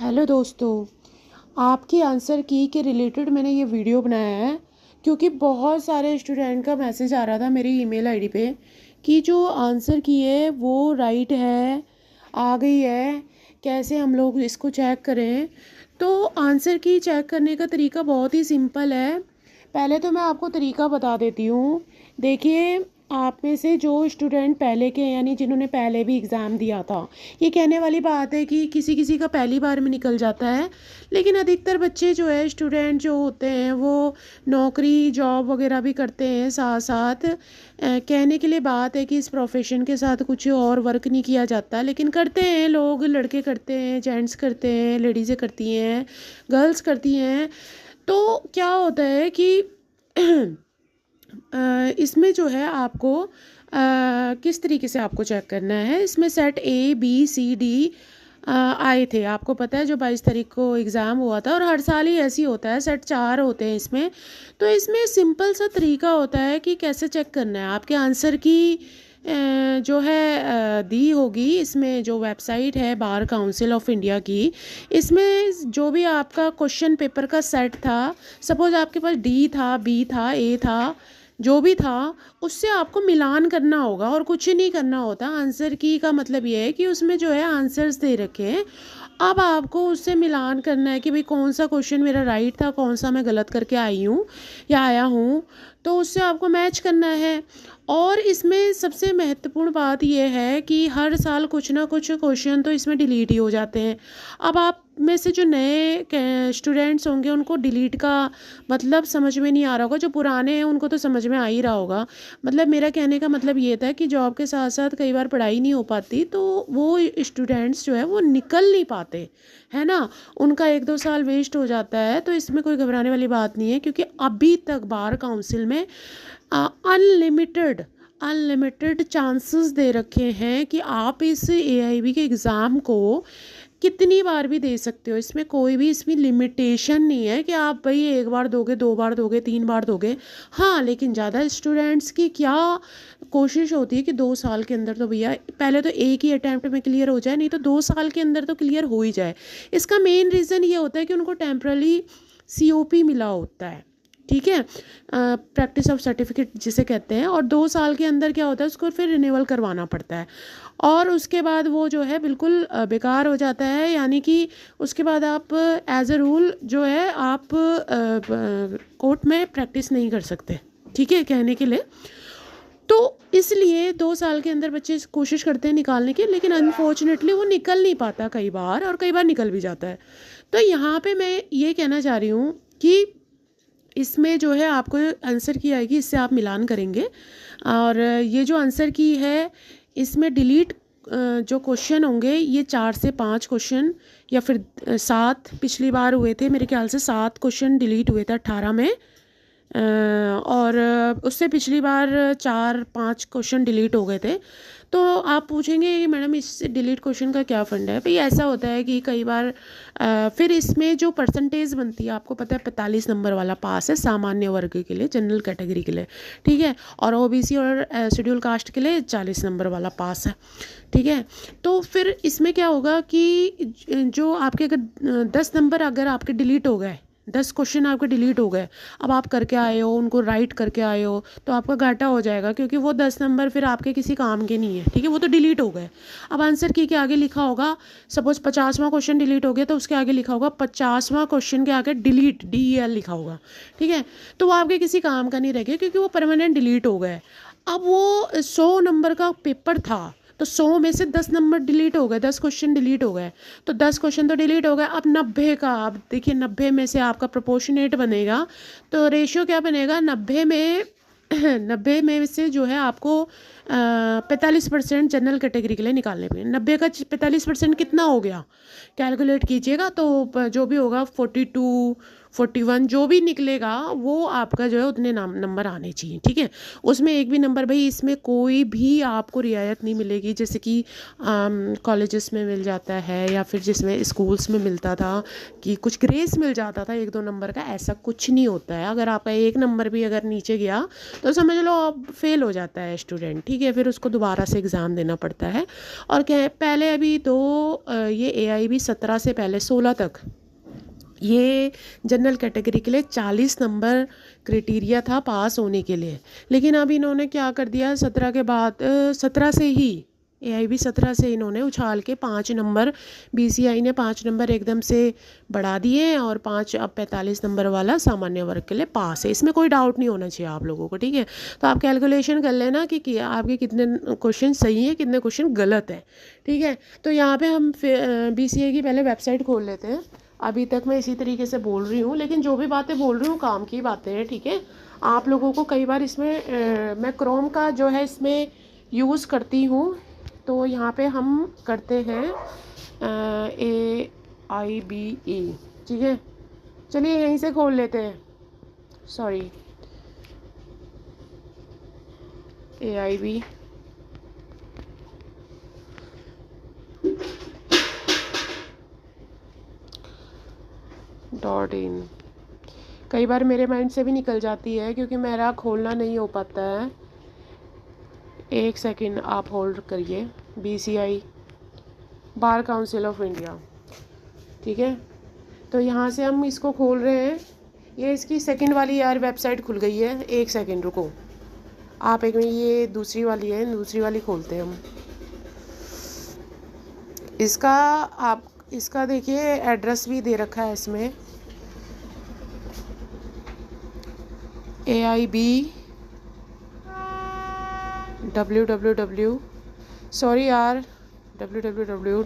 Hello दोस्तों। आपकी answer की के रिलेटेड मैंने ये वीडियो बनाया है क्योंकि बहुत सारे स्टूडेंट का मैसेज आ रहा था मेरी ईमेल आईडी पे कि जो आंसर की है वो राइट है, आ गई है, कैसे हम लोग इसको चेक करें। तो आंसर की चेक करने का तरीका बहुत ही सिंपल है। पहले तो मैं आपको तरीका बता देती हूँ। देखिए, आप में से जो स्टूडेंट पहले के यानी जिन्होंने पहले भी एग्ज़ाम दिया था, ये कहने वाली बात है कि किसी किसी का पहली बार में निकल जाता है, लेकिन अधिकतर बच्चे जो है स्टूडेंट जो होते हैं वो नौकरी जॉब वगैरह भी करते हैं साथ साथ। कहने के लिए बात है कि इस प्रोफेशन के साथ कुछ और वर्क नहीं किया जाता, लेकिन करते हैं लोग, लड़के करते हैं, जेंट्स करते हैं, लेडीज़ें करती हैं, गर्ल्स करती हैं। तो क्या होता है कि इसमें जो है आपको किस तरीके से आपको चेक करना है। इसमें set A B C D आए थे, आपको पता है, जो 22 तारीख को एग्ज़ाम हुआ था, और हर साल ही ऐसे ही होता है, सेट 4 होते हैं इसमें। तो इसमें सिंपल सा तरीका होता है कि कैसे चेक करना है। आपके आंसर की जो है दी होगी, इसमें जो वेबसाइट है बार काउंसिल ऑफ इंडिया की, इसमें जो भी आपका क्वेश्चन पेपर का सेट था, सपोज़ आपके पास डी था, बी था, ए था, जो भी था, उससे आपको मिलान करना होगा और कुछ नहीं करना होता। आंसर की का मतलब ये है कि उसमें जो है आंसर्स दे रखे हैं, अब आपको उससे मिलान करना है कि भाई कौन सा क्वेश्चन मेरा राइट था, कौन सा मैं गलत करके आई हूँ या आया हूँ, तो उससे आपको मैच करना है। और इसमें सबसे महत्वपूर्ण बात यह है कि हर साल कुछ ना कुछ क्वेश्चन तो इसमें डिलीट ही हो जाते हैं। अब आप में से जो नए स्टूडेंट्स होंगे उनको डिलीट का मतलब समझ में नहीं आ रहा होगा, जो पुराने हैं उनको तो समझ में आ ही रहा होगा। मतलब मेरा कहने का मतलब ये था कि जॉब के साथ साथ कई बार पढ़ाई नहीं हो पाती, तो वो स्टूडेंट्स जो है वो निकल नहीं पाते, है ना, उनका 1-2 साल वेस्ट हो जाता है। तो इसमें कोई घबराने वाली बात नहीं है, क्योंकि अभी तक बार काउंसिल में अनलिमिटेड अनलिमिटेड चांसेस दे रखे हैं कि आप इस एआईबी के एग्ज़ाम को कितनी बार भी दे सकते हो। इसमें कोई भी इसमें लिमिटेशन नहीं है कि आप भाई 1 बार दोगे, 2 बार दोगे, 3 बार दोगे। हाँ, लेकिन ज़्यादा स्टूडेंट्स की क्या कोशिश होती है कि 2 साल के अंदर तो भैया पहले तो एक ही अटैम्प्ट में क्लियर हो जाए, नहीं तो 2 साल के अंदर तो क्लियर हो ही जाए। इसका मेन रीज़न ये होता है कि उनको टेम्पररी सीओपी मिला होता है, ठीक है, प्रैक्टिस ऑफ सर्टिफिकेट जिसे कहते हैं, और 2 साल के अंदर क्या होता है उसको फिर रिन्यूअल करवाना पड़ता है, और उसके बाद वो जो है बिल्कुल बेकार हो जाता है। यानी कि उसके बाद आप एज अ रूल जो है आप कोर्ट में प्रैक्टिस नहीं कर सकते, ठीक है, कहने के लिए। तो इसलिए 2 साल के अंदर बच्चे कोशिश करते हैं निकालने की, लेकिन अनफॉर्चुनेटली वो निकल नहीं पाता कई बार, और कई बार निकल भी जाता है। तो यहाँ पे मैं ये कहना चाह रही हूँ कि इसमें जो है आपको आंसर की आएगी, इससे आप मिलान करेंगे, और ये जो आंसर की है इसमें डिलीट जो क्वेश्चन होंगे ये 4 से 5 क्वेश्चन या फिर 7 पिछली बार हुए थे, मेरे ख्याल से 7 क्वेश्चन डिलीट हुए थे 18 में, और उससे पिछली बार 4-5 क्वेश्चन डिलीट हो गए थे। तो आप पूछेंगे कि मैडम इस डिलीट क्वेश्चन का क्या फ़ंड है। भाई ऐसा होता है कि कई बार फिर इसमें जो परसेंटेज बनती है, आपको पता है 45 नंबर वाला पास है सामान्य वर्ग के लिए, जनरल कैटेगरी के लिए, ठीक है, और ओबीसी और शेड्यूल कास्ट के लिए 40 नंबर वाला पास है, ठीक है। तो फिर इसमें क्या होगा कि जो आपके अगर 10 नंबर अगर आपके डिलीट हो गए, 10 क्वेश्चन आपके डिलीट हो गए, अब आप करके आए हो, उनको राइट करके आए हो, तो आपका घाटा हो जाएगा, क्योंकि वो 10 नंबर फिर आपके किसी काम के नहीं है, ठीक है, वो तो डिलीट हो गए। अब आंसर की के आगे लिखा होगा, सपोज 50वां क्वेश्चन डिलीट हो गया, तो उसके आगे लिखा होगा 50वां क्वेश्चन के आगे डिलीट DEL लिखा होगा, ठीक है, तो वो आपके किसी काम का नहीं रह गया, क्योंकि वो परमानेंट डिलीट हो गए। अब वो 100 नंबर का पेपर था, तो 100 में से 10 नंबर डिलीट हो गए, 10 क्वेश्चन डिलीट हो गए, तो 10 क्वेश्चन तो डिलीट हो गए। अब 90 का, अब देखिए 90 में से आपका प्रोपोर्शनेट बनेगा, तो रेशियो क्या बनेगा, 90 में 90 में से जो है आपको 45% जनरल कैटेगरी के लिए निकालने पड़ेंगे। 90 का 45% कितना हो गया, कैलकुलेट कीजिएगा, तो जो भी होगा 42 41 जो भी निकलेगा वो आपका जो है उतने नंबर आने चाहिए, ठीक है। उसमें एक भी नंबर, भाई इसमें कोई भी आपको रियायत नहीं मिलेगी, जैसे कि कॉलेजेस में मिल जाता है या फिर जिसमें स्कूल्स में मिलता था कि कुछ ग्रेस मिल जाता था 1-2 नंबर का, ऐसा कुछ नहीं होता है। अगर आपका 1 नंबर भी अगर नीचे गया तो समझ लो आप फेल हो जाता है स्टूडेंट, ठीक है। फिर उसको दोबारा से एग्ज़ाम देना पड़ता है। और क्या पहले अभी तो ये AIB 17 से पहले 16 तक ये जनरल कैटेगरी के लिए 40 नंबर क्राइटेरिया था पास होने के लिए, लेकिन अब इन्होंने क्या कर दिया 17 के बाद 17 से ही AIB 17 से इन्होंने उछाल के 5 नंबर, BCI ने 5 नंबर एकदम से बढ़ा दिए और 5 अब 45 नंबर वाला सामान्य वर्ग के लिए पास है। इसमें कोई डाउट नहीं होना चाहिए आप लोगों को, ठीक है। तो आप कैलकुलेशन कर लेना कि आपके कितने क्वेश्चन सही हैं, कितने क्वेश्चन गलत हैं, ठीक है। तो यहाँ पे हम BCI की पहले वेबसाइट खोल लेते हैं। अभी तक मैं इसी तरीके से बोल रही हूँ, लेकिन जो भी बातें बोल रही हूँ काम की बातें हैं, ठीक है। आप लोगों को कई बार इसमें मैं क्रोम का जो है इसमें यूज़ करती हूँ, तो यहाँ पे हम करते हैं AIBE, ठीक है। चलिए यहीं से खोल लेते हैं, सॉरी AIB .in। कई बार मेरे माइंड से भी निकल जाती है क्योंकि मेरा खोलना नहीं हो पाता है। एक सेकंड आप होल्ड करिए। BCI bar council of India, ठीक है। तो यहाँ से हम इसको खोल रहे हैं। ये इसकी सेकंड वाली यार वेबसाइट खुल गई है। एक सेकंड रुको आप, एक मिनट, ये दूसरी वाली है, दूसरी वाली खोलते हैं हम। इसका आप इसका देखिए एड्रेस भी दे रखा है इसमें, AIB www सॉरी यार www.aib।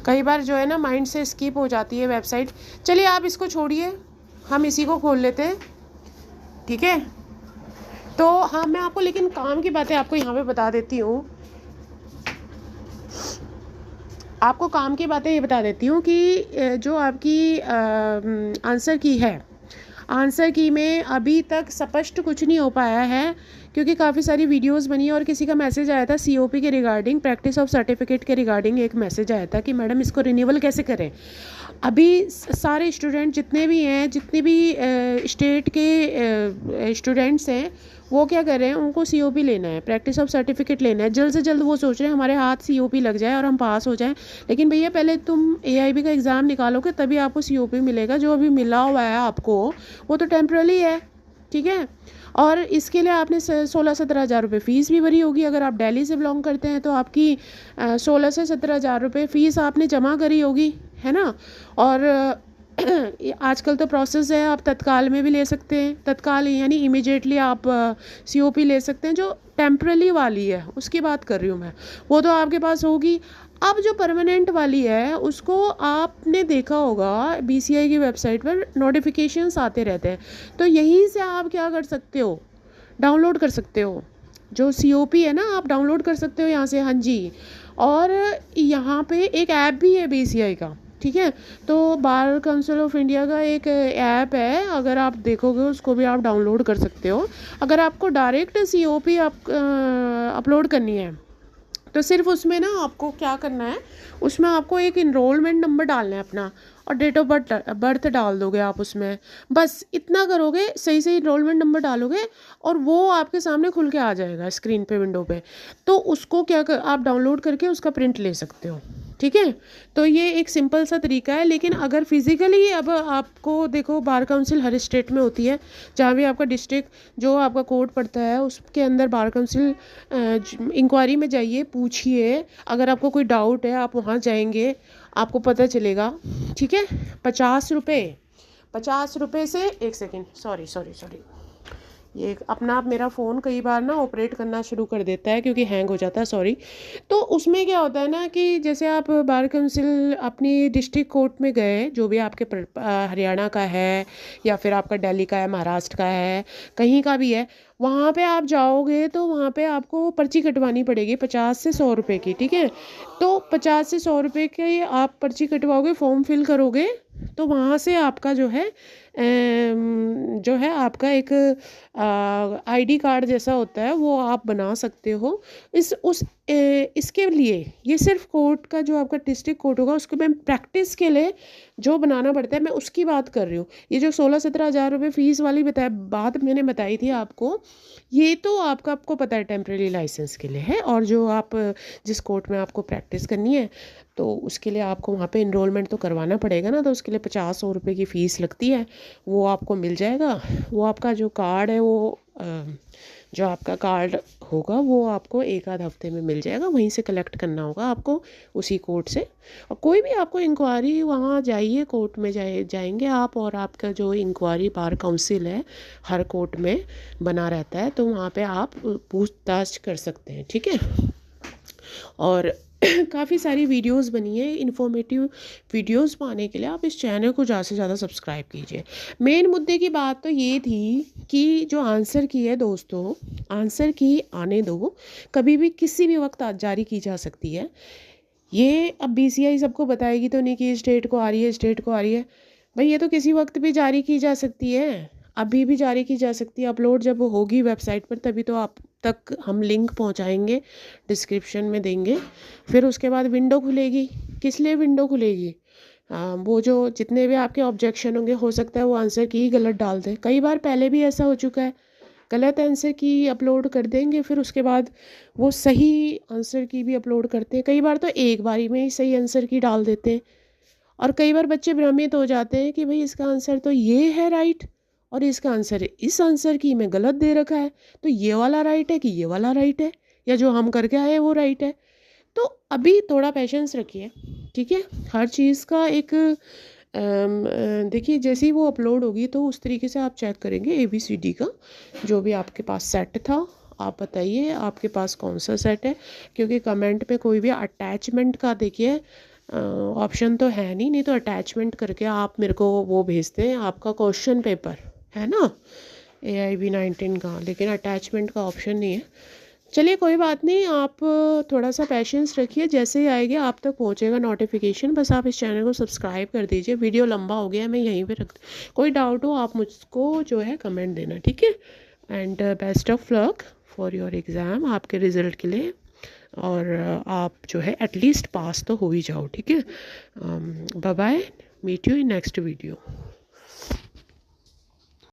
कई बार जो है ना माइंड से स्किप हो जाती है वेबसाइट। चलिए आप इसको छोड़िए, हम इसी को खोल लेते हैं, ठीक है। तो हाँ, मैं आपको लेकिन काम की बातें आपको यहाँ पे बता देती हूँ। आपको काम की बातें ये बता देती हूँ कि जो आपकी आंसर की है, आंसर की में अभी तक स्पष्ट कुछ नहीं हो पाया है, क्योंकि काफ़ी सारी वीडियोस बनी है और किसी का मैसेज आया था COP के रिगार्डिंग, प्रैक्टिस ऑफ सर्टिफिकेट के रिगार्डिंग एक मैसेज आया था कि मैडम इसको रिन्यूअल कैसे करें। अभी सारे स्टूडेंट जितने भी हैं, जितने भी स्टेट के स्टूडेंट्स हैं, वो क्या कर रहे हैं, उनको COP लेना है, प्रैक्टिस ऑफ सर्टिफिकेट लेना है जल्द से जल्द। वो सोच रहे हैं हमारे हाथ COP लग जाए और हम पास हो जाएं। लेकिन भैया पहले तुम AIB का एग्ज़ाम निकालोगे तभी आपको COP मिलेगा। जो अभी मिला हुआ है आपको वो तो टेम्पररी है, ठीक है। और इसके लिए आपने 16-17 हज़ार रुपये फ़ीस भी भरी होगी। अगर आप दिल्ली से बिलोंग करते हैं तो आपकी 16 से 17 हज़ार रुपये फ़ीस आपने जमा करी होगी, है ना। और आजकल तो प्रोसेस है, आप तत्काल में भी ले सकते हैं, तत्काल यानी इमीडिएटली आप COP ले सकते हैं। जो टेम्पररी वाली है उसकी बात कर रही हूँ मैं, वो तो आपके पास होगी। अब जो परमानेंट वाली है उसको आपने देखा होगा BCI की वेबसाइट पर नोटिफिकेशंस आते रहते हैं, तो यहीं से आप क्या कर सकते हो, डाउनलोड कर सकते हो। जो COP है ना, आप डाउनलोड कर सकते हो यहाँ से, हाँ जी। और यहाँ पे एक ऐप भी है BCI का, ठीक है। तो बार काउंसिल ऑफ इंडिया का एक ऐप है, अगर आप देखोगे उसको भी आप डाउनलोड कर सकते हो। अगर आपको डायरेक्ट COP अपलोड करनी है तो सिर्फ उसमें ना आपको क्या करना है, उसमें आपको एक इनरोलमेंट नंबर डालना है अपना, और डेट ऑफ बर्थ डाल दोगे आप उसमें। बस इतना करोगे, सही से इनरोलमेंट नंबर डालोगे और वो आपके सामने खुल के आ जाएगा स्क्रीन पे, विंडो पे। तो उसको आप डाउनलोड करके उसका प्रिंट ले सकते हो, ठीक है। तो ये एक सिंपल सा तरीका है। लेकिन अगर फिज़िकली अब आपको देखो, बार काउंसिल हर स्टेट में होती है, जहाँ भी आपका डिस्ट्रिक्ट जो आपका कोड पड़ता है उसके अंदर बार काउंसिल इंक्वायरी में जाइए, पूछिए। अगर आपको कोई डाउट है आप वहाँ जाएंगे, आपको पता चलेगा, ठीक है। 50 रुपये से, एक सेकेंड, सॉरी ये अपना आप मेरा फ़ोन कई बार ना ऑपरेट करना शुरू कर देता है क्योंकि हैंग हो जाता है, सॉरी। तो उसमें क्या होता है ना कि जैसे आप बार काउंसिल अपनी डिस्ट्रिक्ट कोर्ट में गए, जो भी आपके हरियाणा का है या फिर आपका दिल्ली का है, महाराष्ट्र का है, कहीं का भी है, वहाँ पे आप जाओगे तो वहाँ पे आपको पर्ची कटवानी पड़ेगी 50 से 100 रुपये की, ठीक है। तो 50 से 100 रुपये की आप पर्ची कटवाओगे, फॉर्म फिल करोगे, तो वहाँ से आपका जो है आपका एक आईडी कार्ड जैसा होता है, वो आप बना सकते हो। इसके लिए ये सिर्फ कोर्ट का, जो आपका डिस्ट्रिक्ट कोर्ट होगा उसको मैं प्रैक्टिस के लिए जो बनाना पड़ता है, मैं उसकी बात कर रही हूँ। ये जो 16-17 हज़ार रुपये फ़ीस वाली बात मैंने बताई थी आपको, ये तो आपको पता है टेम्प्रेरी लाइसेंस के लिए है। और जो आप जिस कोर्ट में आपको प्रैक्टिस करनी है तो उसके लिए आपको वहाँ पे इनरोलमेंट तो करवाना पड़ेगा ना, तो उसके लिए 50-100 रुपये की फ़ीस लगती है, वो आपको मिल जाएगा। वो आपका जो कार्ड है, वो जो आपका कार्ड होगा वो आपको 1 आध हफ्ते में मिल जाएगा, वहीं से कलेक्ट करना होगा आपको उसी कोर्ट से। और कोई भी आपको इंक्वायरी, वहाँ जाइए कोर्ट में जाएंगे आप, और आपका जो इंक्वायरी बार काउंसिल है हर कोर्ट में बना रहता है, तो वहाँ पे आप पूछताछ कर सकते हैं, ठीक है। और काफ़ी सारी वीडियोस बनी है, इन्फॉर्मेटिव वीडियोस पाने के लिए आप इस चैनल को ज़्यादा से ज़्यादा सब्सक्राइब कीजिए। मेन मुद्दे की बात तो ये थी कि जो आंसर की है दोस्तों, आंसर की आने दो, कभी भी किसी भी वक्त जारी की जा सकती है। ये अब BCI सबको बताएगी तो नहीं कि स्टेट को आ रही है, स्टेट को आ रही है। भाई ये तो किसी वक्त भी जारी की जा सकती है, अभी भी जारी की जा सकती है। अपलोड जब होगी वेबसाइट पर तभी तो आप तक हम लिंक पहुंचाएंगे, डिस्क्रिप्शन में देंगे। फिर उसके बाद विंडो खुलेगी। किस लिए विंडो खुलेगी? वो जो जितने भी आपके ऑब्जेक्शन होंगे, हो सकता है वो आंसर की ही गलत डाल दें। कई बार पहले भी ऐसा हो चुका है, गलत आंसर की अपलोड कर देंगे, फिर उसके बाद वो सही आंसर की भी अपलोड करते हैं। कई बार तो एक बारी में ही सही आंसर की डाल देते हैं। और कई बार बच्चे भ्रमित हो जाते हैं कि भाई इसका आंसर तो ये है राइट, और इसका आंसर इस आंसर की में गलत दे रखा है, तो ये वाला राइट है कि ये वाला राइट है, या जो हम करके आए वो राइट है। तो अभी थोड़ा पेशेंस रखिए, ठीक है। हर चीज़ का एक देखिए, जैसे ही वो अपलोड होगी तो उस तरीके से आप चेक करेंगे ABCD का जो भी आपके पास सेट था। आप बताइए आपके पास कौन सा सेट है, क्योंकि कमेंट पे कोई भी अटैचमेंट का देखिए ऑप्शन तो है नहीं तो अटैचमेंट करके आप मेरे को वो भेजते हैं, आपका क्वेश्चन पेपर है ना AIB 19 का, लेकिन अटैचमेंट का ऑप्शन नहीं है। चलिए कोई बात नहीं, आप थोड़ा सा पेशेंस रखिए, जैसे ही आएगी आप तक पहुंचेगा नोटिफिकेशन। बस आप इस चैनल को सब्सक्राइब कर दीजिए। वीडियो लंबा हो गया है, मैं यहीं पे कोई डाउट हो आप मुझको जो है कमेंट देना, ठीक है। And best of luck for your exam, आपके रिज़ल्ट के लिए। और आप जो है एटलीस्ट पास तो हो ही जाओ, ठीक है। Bye bye, meet you in next video.